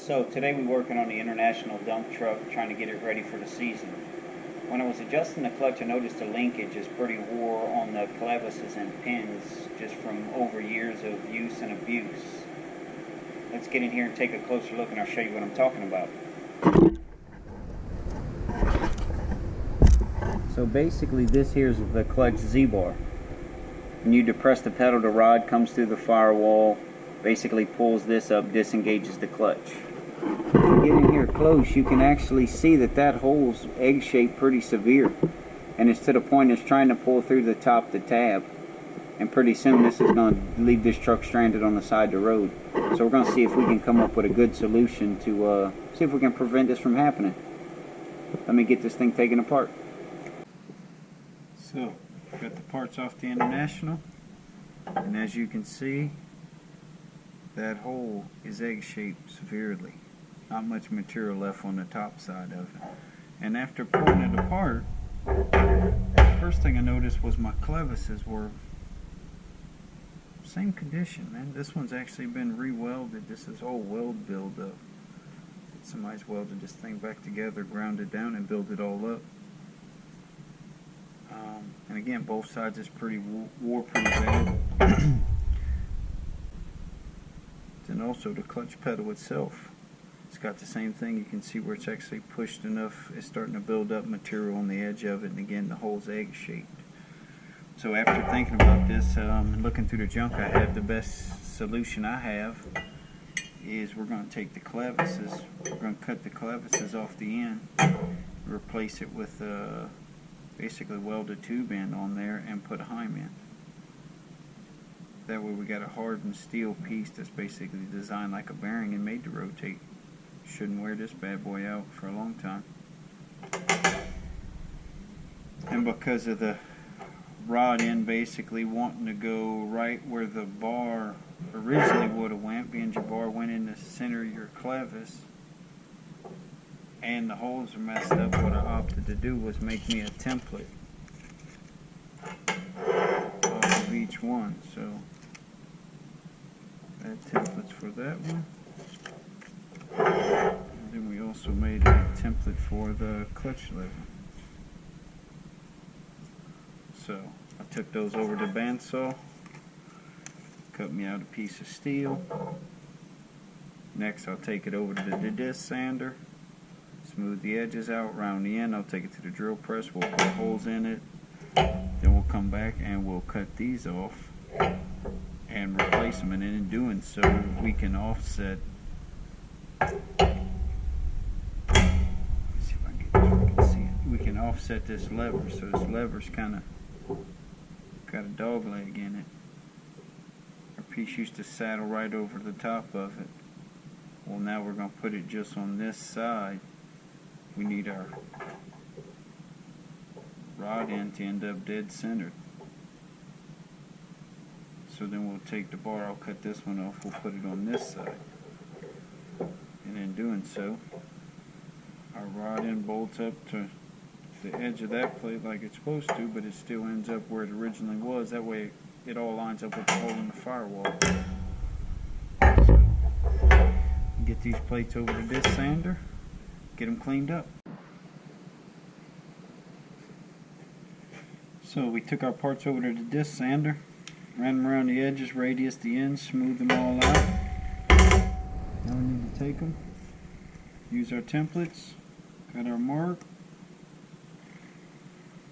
So today we're working on the international dump truck, trying to get it ready for the season. When I was adjusting the clutch, I noticed the linkage is pretty wore on the clevises and pins just from over years of use and abuse. Let's get in here and take a closer look and I'll show you what I'm talking about. So basically this here is the clutch Z-bar. When you depress the pedal, the rod comes through the firewall, basically pulls this up, disengages the clutch. If you get in here close, you can actually see that hole's egg-shaped pretty severe, and it's to the point it's trying to pull through the top of the tab, and pretty soon this is going to leave this truck stranded on the side of the road. So we're going to see if we can come up with a good solution to see if we can prevent this from happening. Let me get this thing taken apart. So, got the parts off the International, and as you can see, that hole is egg-shaped severely. Not much material left on the top side of it. And after pulling it apart, the first thing I noticed was my clevises were same condition, man. This one's actually been re-welded. This is all weld buildup. Somebody's welded this thing back together, ground it down, and built it all up. And again, both sides is pretty wore pretty bad. And also the clutch pedal itself, it's got the same thing. You can see where it's actually pushed enough. It's starting to build up material on the edge of it, and again the hole's egg-shaped. So after thinking about this and looking through the junk I have, the best solution I have is we're going to take the clevises, we're going to cut the clevises off the end, replace it with basically weld a tube end on there and put a heim in. That way we got a hardened steel piece that's basically designed like a bearing and made to rotate. Shouldn't wear this bad boy out for a long time. And because of the rod end basically wanting to go right where the bar originally would have went, being your bar went in the center of your clevis and the holes are messed up, what I opted to do was make me a template of each one. So add templates for that one, and then we also made a template for the clutch lever. So I took those over to bandsaw, cut me out a piece of steel. Next I'll take it over to the disc sander, smooth the edges out, round the end. I'll take it to the drill press, we'll put holes in it, then we'll come back and we'll cut these off and replace them, and in doing so we can offset, let's see if I can get this so you can see it. We can offset this lever, so this lever's kind of got a dog leg in it. Our piece used to saddle right over the top of it. Well, now we're going to put it just on this side. We need our rod end to end up dead centered. So then we'll take the bar, I'll cut this one off, we'll put it on this side. And in doing so, our rod end bolts up to the edge of that plate like it's supposed to, but it still ends up where it originally was. That way it all lines up with the hole in the firewall. So, get these plates over to this sander, get them cleaned up. So we took our parts over to the disc sander, ran them around the edges, radius the ends, smooth them all out. Now we need to take them, use our templates, got our mark,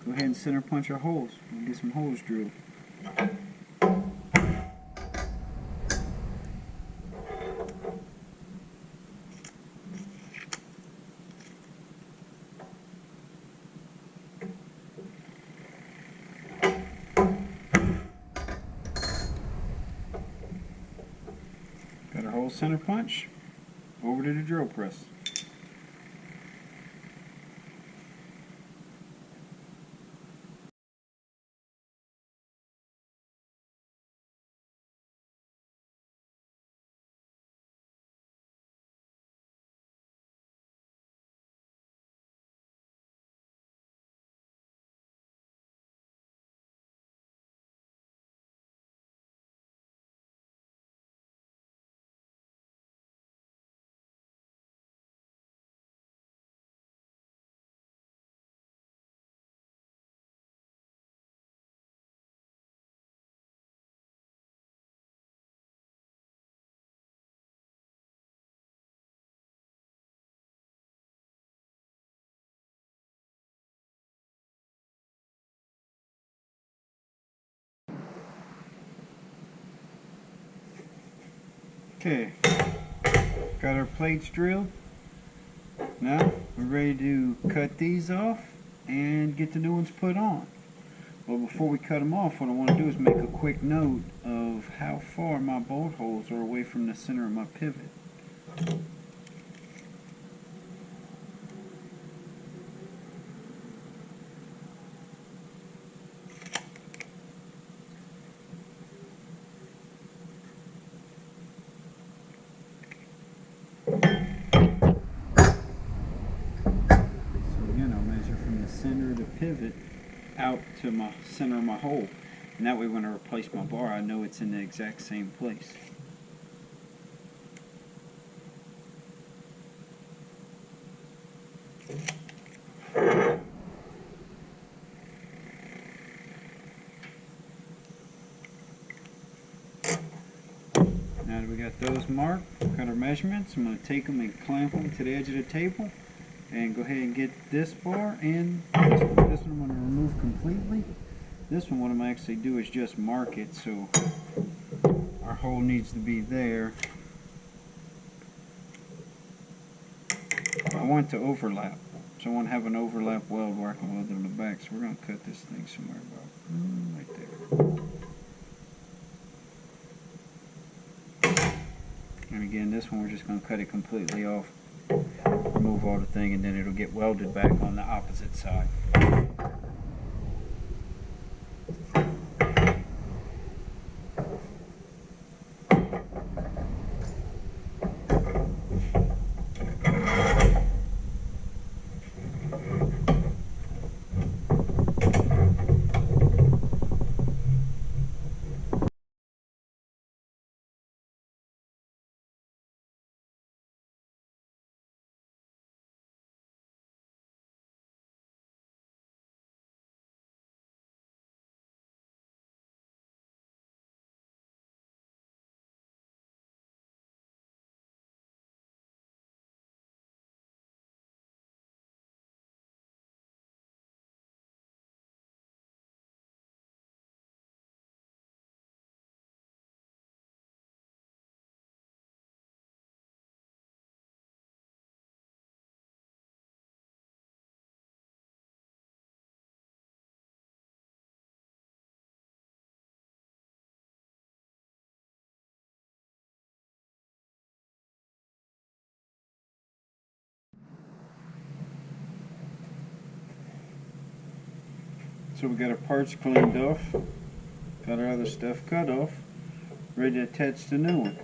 go ahead and center punch our holes. We'll get some holes drilled. Got our hole center punch, over to the drill press. Okay, got our plates drilled. Now we're ready to cut these off and get the new ones put on. Well, before we cut them off, what I want to do is make a quick note of how far my bolt holes are away from the center of my pivot. Center of the pivot out to my center of my hole, and that way when I replace my bar I know it's in the exact same place. Now that we got those marked, cut our measurements, I'm going to take them and clamp them to the edge of the table and go ahead and get this bar and this one. This one I'm going to remove completely. This one, what I'm actually do is just mark it, so our hole needs to be there. I want to overlap, so I want to have an overlap weld where I can weld it on the back. So we're going to cut this thing somewhere about right there. And again, this one we're just going to cut it completely off. Remove all the thing, and then it'll get welded back on the opposite side. So we got our parts cleaned off, got our other stuff cut off, ready to attach the new one.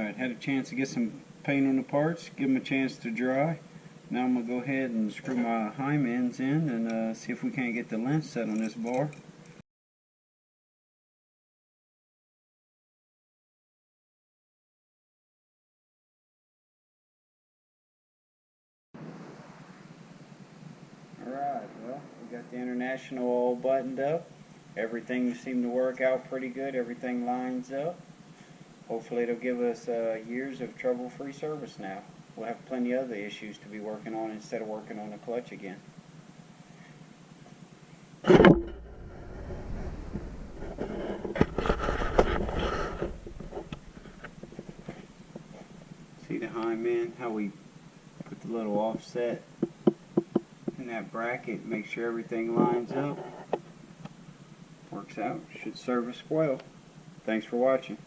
Alright, had a chance to get some paint on the parts, give them a chance to dry. Now I'm going to go ahead and screw my heim ends in and see if we can't get the length set on this bar. Alright, well, we got the international all buttoned up. Everything seemed to work out pretty good. Everything lines up. Hopefully it'll give us years of trouble-free service now. We'll have plenty of other issues to be working on instead of working on the clutch again. See the heim end, how we put the little offset in that bracket, make sure everything lines up. Works out, should serve us well. Thanks for watching.